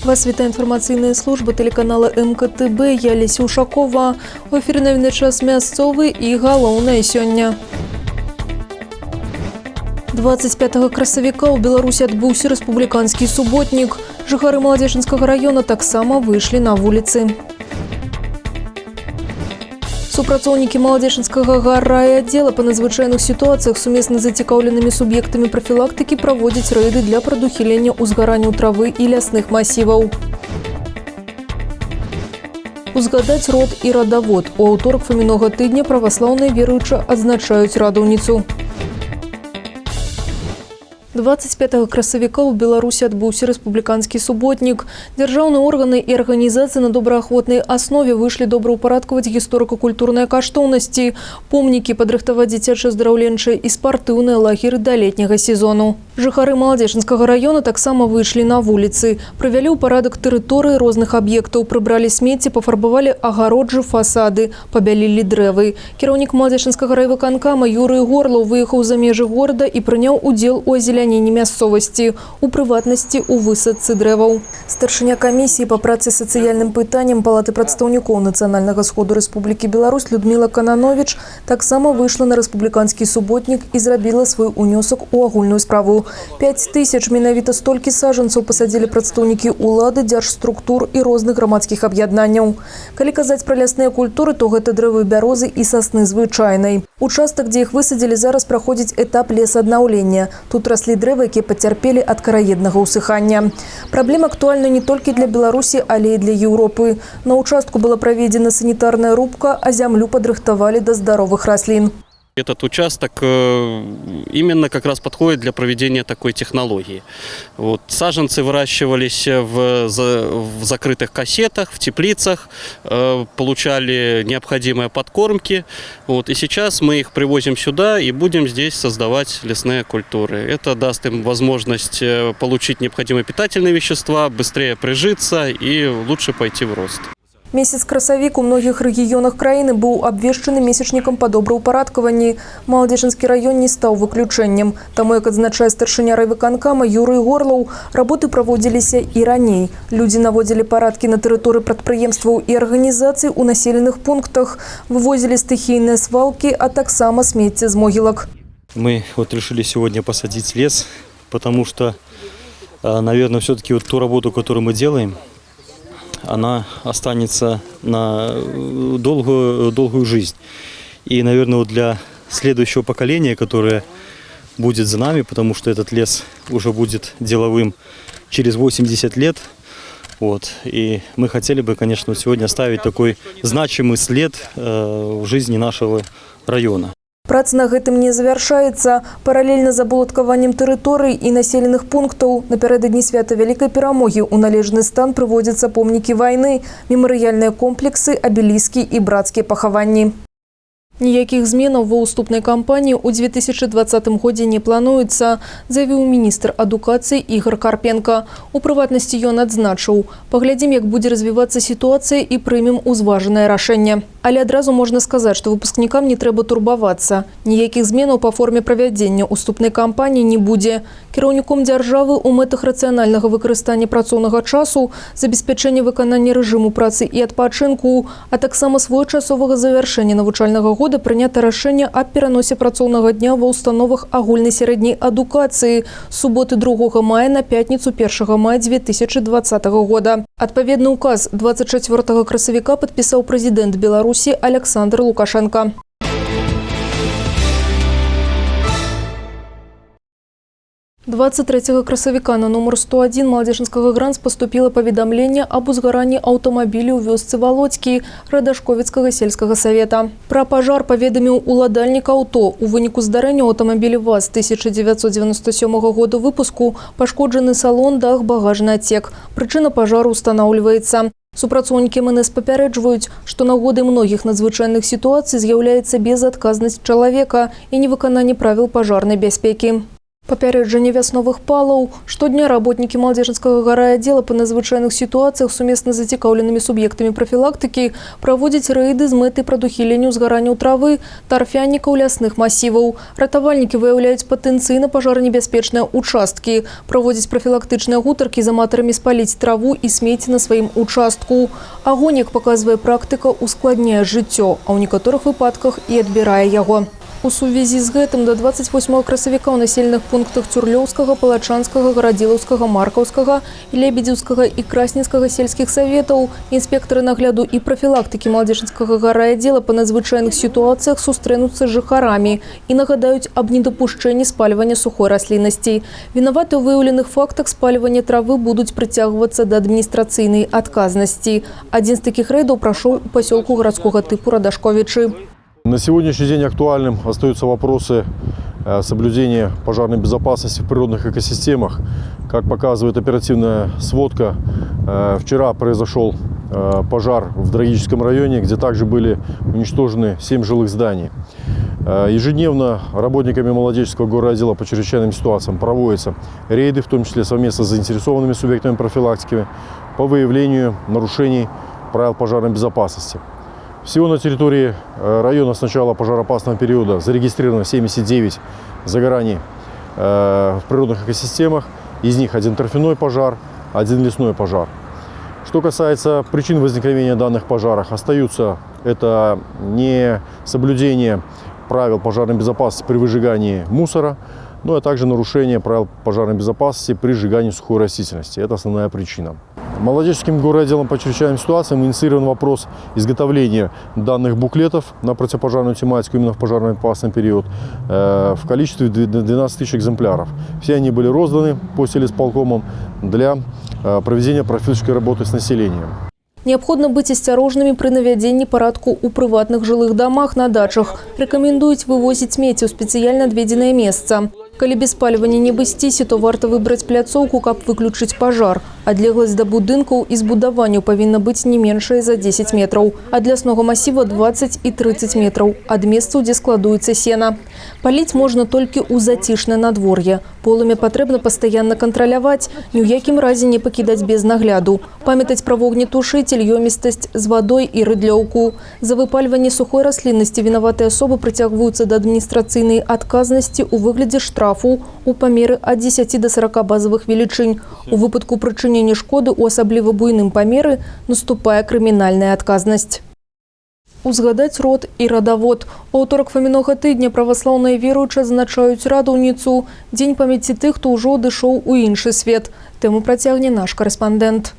Вас вітає інформаційна служба телеканала МКТБ. Я Леся Ушакова. У ефірі новини час мясцовы і галоўнае сёння. 25 красавіка ў Беларусі адбыўся рэспубліканскі суботнік. Жыхары Маладзечынскага района таксама выйшлі на вуліцы. Супрацоўнікі Маладзечынскага гаррайаддзела па надзвычайных сітуацыях сумесна з зацікаўленымі суб'ектамі прафілактыкі праводзяць рэйды для прадухілення ўзгаранняў травы і лясных масіваў. Узгадаць род і радавод. У аўторак фамінога тыдня праваслаўныя веруючыя адзначаюць радаўніцу. 25 красавіка ў Беларусі адбыўся рэспубліканскі суботнік. Дзяржаўныя органы і арганізацыі на добраахвотнай аснове выйшлі добраўпарадкаваць гісторыка-культурныя каштоўнасці, помнікі, падрыхтаваць дзіцяча-здраўленчыя і спартыўныя лагеры да летняга сезону. Жыхары Маладзечынскага района таксама выйшлі на вуліцы. Прывялі ў парадак тэрыторыі розных аб'ектаў, прыбралі смецце, пафарбавалі агароджы, фасады, пабялілі дрэвы. Кіраўнік Маладзечынскага райвыканкама Юрый Горлаў выехаў за межы горада і прыняў удзел у азеляненні мясцовасці, у прыватнасці у высадцы дрэваў. Старшыня камісіі па працы з сацыяльным пытаннем Палаты прадстаўнікоў Нацыянальнага сходу Рэспублікі Беларусь Людміла Кананович таксама выйшла на рэспубліканскі суботнік і зрабіла свой унёсак у агульную справу. 5000 менавіта столькі саджанцаў пасадзілі прадстаўнікі ўлады, дзяржструктур і розных грамадскіх аб'яднанняў. Калі казаць пра лясныя культуры, то гэта дрэвы бярозы і сасны звычайнай. Участак, дзе іх высадзілі, зараз праходзіць этап лесааднаўлення. Тут раслі дрэвы, якія пацярпелі ад караеднага ўсыхання. Праблема актуальна не толькі для Беларусі, але і для Еўропы. На участку была праведзена санітарная рубка, а зямлю падрыхтавалі да здаровых раслін. Этот участок именно как раз подходит для проведения такой технологии. Вот, саженцы выращивались в закрытых кассетах, в теплицах, получали необходимые подкормки. Вот, и сейчас мы их привозим сюда и будем здесь создавать лесные культуры. Это даст им возможность получить необходимые питательные вещества, быстрее прижиться и лучше пойти в рост. Месяц красавік у многіх рэгіёнах краіны быў абвешчаны месячнікам па добраўпарадкаванні. Маладзечынскі раён не стаў выключэннем. Таму, як адзначае старшыня райвыканкама Юрый Горлаў, работы праводзіліся і раней. Людзі наводзілі парадкі на тэрыторыі прадпрыемстваў і арганізацый у населеных пунктах, вывозілі стыхійныя свалкі, а таксама смецце з могілак. Мы решили сегодня посадить лес, потому что, наверное, все-таки ту работу, которую мы делаем, она останется на долгую жизнь. И, наверное, для следующего поколения, которое будет за нами, потому что этот лес уже будет деловым через 80 лет. Вот. И мы хотели бы, конечно, сегодня оставить такой значимый след в жизни нашего района. Праца на гэтым не завяршаецца. Паралельна з абалоткаваннем тэрыторый і населеных пунктаў напярэдадні свята Вялікай перамогі ў належны стан прыводзяцца помнікі вайны, мемарыяльныя комплексы, абеліскі і брацкія пахаванні. Ніякіх зменаў ва ўступнай кампаніі ў 2020 годзе не плануецца, заявіў міністр адукацыі Ігор Карпенка. У прыватнасці ён адзначыў: паглядзім, як будзе развівацца сітуацыя і прымем узважанае рашэнне. Але адразу можна сказаць, што выпускнікам не трэба турбавацца. Ніякіх зменаў па форме правядзення ўступнай кампаніі не будзе. Кіраўніком дзяржавы ў мэтах рацыянальнага выкарыстання працоўнага часу, забеспячэння выканання рэжыму працы і адпачынку, а таксама своечасовага завяршэння навучальнага года прынята рашэнне аб пераносе працоўнага дня ва ўстановах агульнай сярэдняй адукацыі з суботы 2 мая на пятніцу 1 мая 2020 года. Адпаведны указ 24 красавіка падпісаў прэзідэнт Беларусі Александр Лукашенко. – 23 красавіка на нумар 101 Маладзечынскага ГРАНС поступило паведамленне об узгаранні аўтамабіля ў вёсцы Володькі Радашковіцкага сельскага савета. Пра пажар паведаміў уладальнік аўто. У выніку здарэння аўтамабіля ВАЗ 1997 года выпуску пашкоджаны салон, дах, багажны адсек. Прычына пажару ўстанаўліваецца. Супрацоўнікі МНС папярэджваюць, што нагодай многіх надзвычайных сітуацый з'яўляецца безадказнасць чалавека і невыкананне правіл пажарнай бяспекі. Папярэджанне вясновых палаў. Штодня работнікі Малодзежинскага гарааддзела па надзвычайных сітуацыях сумесна з зацікаўленымі суб'ектамі прафілактыкі праводзяць рэйды з мэтай прадухілення ўзгаранняў травы, тарфянікаў лясных масіваў. Ратавальнікі выяўляюць патэнцыйна пажаранебяспечныя участкі, праводзяць прафілактычныя гутаркі з аматарамі спаліць траву і смецце на сваім участку. Агонь, як паказвае практыка, ускладняе жыццё, а ў некаторых выпадках і адбірае яго. У сувязі з гэтым да 28 красавіка ў населеных пунктах Цюрлёўскага, Палачанскага, Гарадзілаўскага, Маркаўскага, Лебедзеўскага і Красненскага сельскіх саветаў інспектары нагляду і прафілактыкі Малодзежинскага гарааддзела па надзвычайных сітуацыях сустрэнуцца з жыхарамі і нагадаюць аб недапушчэнні спальвання сухой расліннасці. Вінаваты ў выяўленых фактах спальвання травы будуць прыцягвацца да адміністрацыйнай адказнасці. Адзін з такіх рэйдаў прайшоў у пасёлку гарадскога тыпу Радашковічы. На сегодняшний день актуальным остаются вопросы соблюдения пожарной безопасности в природных экосистемах. Как показывает оперативная сводка, вчера произошел пожар в Драгическом районе, где также были уничтожены 7 жилых зданий. Ежедневно работниками Молодежинского городотдела по чрезвычайным ситуациям проводятся рейды, в том числе совместно с заинтересованными субъектами профилактики, по выявлению нарушений правил пожарной безопасности. Всего на территории района с начала пожароопасного периода зарегистрировано 79 загораний в природных экосистемах. Из них один торфяной пожар, один лесной пожар. Что касается причин возникновения данных пожаров, остаются это не соблюдение правил пожарной безопасности при выжигании мусора, ну а также нарушение правил пожарной безопасности при сжигании сухой растительности. Это основная причина. Молодежинским городотделом по чрезвычайным ситуациям инициирован вопрос изготовления данных буклетов на противопожарную тематику именно в пожарно-опасный период в количестве 12 тысяч экземпляров. Все они были розданы по сельисполкомам для проведения профилактической работы с населением. Неабходна быць асцярожнымі пры навядзенні парадку ў прыватных жылых дамах на дачах. Рэкамендуюць вывозіць смецце ў спецыяльна адведзенае месца. Калі без спальвання не абысціся, то варта выбраць пляцоўку, каб выключыць пажар. Адлегласць да будынкаў і збудаванняў павінна быць не меншая за 10 метраў. Ад ляснога масіва 20 і 30 метраў. Ад месцаў, дзе складуецца сена. Паліць можна толькі ў зацішнае надвор'е. Полымя патрэбна пастаянна кантраляваць, ні ў якім разе не пакідаць без нагляду. Памятаць пра вогнетушыцель, ёмістасць з вадой і рыдлёўку. За выпальванне сухой расліннасці вінаватыя асобы прыцягваюцца да адміністрацыйнай адказнасці ў выглядзе штрафу у памеры ад 10 до 40 базавых велічынь. У выпадку прычынення шкоды ў асабліва буйным памеры наступае крымінальная адказнасць. Узгадаць род і радавод. У аўторак фамінога тыдня праваслаўныя веруючыя адзначаюць радаўніцу – дзень памяці тых, хто ўжо адышоў у іншы свет. Тэму працягне наш карэспандэнт.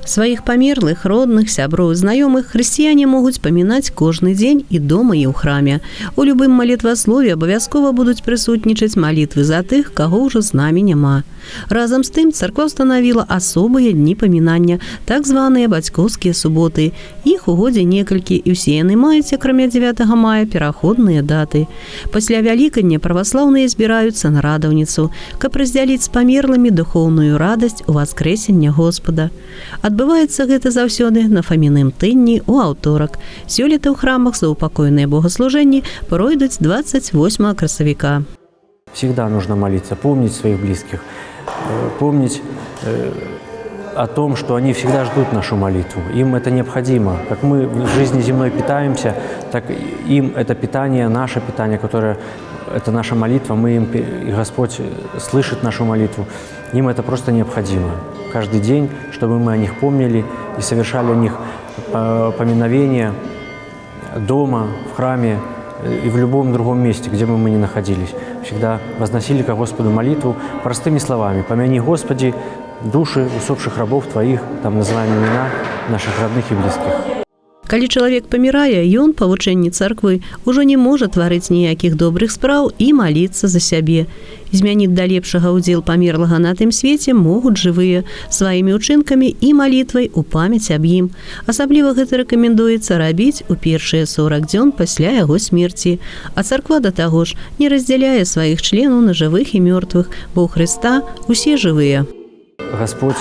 Сваіх памерлых, родных, сяброў, знаёмых хрысціяне могуць памінаць кожны дзень і дома, і ў храме. У любым малітваслове абавязкова будуць прысутнічаць малітвы за тых, каго ўжо з намі няма. Разам з тым царква ўстанавіла асобыя дні памінання, так званыя бацькоўскія суботы. Іх у годзе некалькі, і ўсе яны маюць, акрамя 9 мая, пераходныя даты. Пасля Вялікадня праваслаўныя збіраюцца на радаўніцу, каб раздзяліць з памерлымі духоўную радасць у васкрэсення Господа. Адбываецца гэта заўсёды на фаміным тыдні ў аўторак. Сёлета ў храмах заупакойныя богаслужэнні пройдуць 28 красавіка. Всегда нужно молиться, помнить своих близких, помнить о том, что они всегда ждут нашу молитву. Им это необходимо. Как мы в жизни земной питаемся, так им это питание, наше питание, которое это наша молитва, и Господь слышит нашу молитву. Им это просто необходимо. Каждый день, чтобы мы о них помнили и совершали о них поминовение дома, в храме и в любом другом месте, где бы мы ни находились. Всегда возносили к Господу молитву простыми словами. «Помяни, Господи, души усопших рабов Твоих», там называем имена наших родных и близких. Калі чалавек памірае, ён, па вучэнні царквы, ужо не можа тварыць ніякіх добрых спраў і маліцца за сябе. Змяніць да лепшага ўдзел памерлага на тым свеце могуць жывыя, сваімі ўчынкамі і малітвай у памяць аб ім. Асабліва гэта рэкамендуецца рабіць у першыя 40 дзён пасля яго смерці. А царква да таго ж не раздзяляе сваіх членаў на жывых і мёртвых, бо ў Хрыста усе жывыя. Господь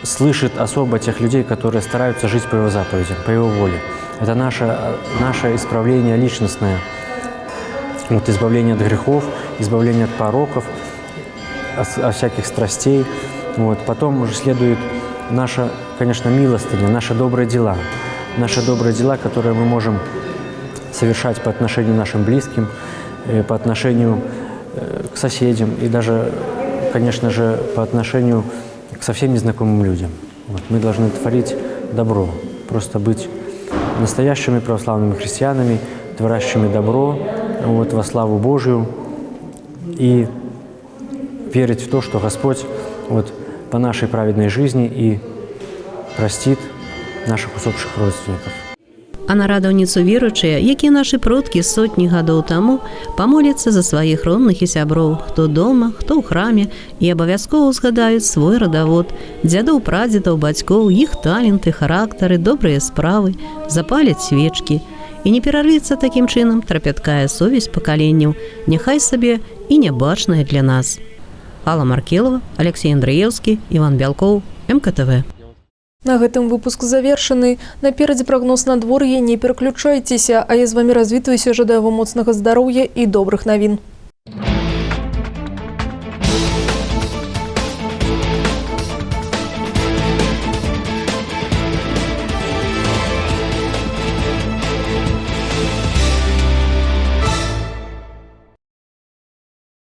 слышит особо тех людей, которые стараются жить по Его заповедям, по Его воле. Это наше исправление личностное. Вот, избавление от грехов, избавление от пороков, от всяких страстей. Вот. Потом уже следует наша, конечно, милостыня, наши добрые дела. Наши добрые дела, которые мы можем совершать по отношению к нашим близким, по отношению к соседям и даже, конечно же, по отношению к совсем незнакомым людям. Вот. Мы должны творить добро, просто быть настоящими православными христианами, творящими добро вот, во славу Божию и верить в то, что Господь вот, по нашей праведной жизни и простит наших усопших родственников. А на радаўніцу веруючыя, які нашы продкі сотні гадоў таму, памоляцца за сваіх родных і сяброў, хто дома, хто ў храме, і абавязкова ўзгадаюць свой радавод, дзядоў, прадзедаў, бацькоў, іх таленты, характары, добрыя справы, запаляць свечкі. І не перарыцца такім чынам трапяткая совесть пакаленняў, няхай сабе і нябачная для нас. Алла Маркелова, Алексей Андреевский, Иван Бялков, МКТВ. На гэтым выпуск завершаны. Наперадзе прагноз надвор'я, не пераключайцеся, а я з вами развітваюся, жадаю вам моцнага здароўя і добрых навін.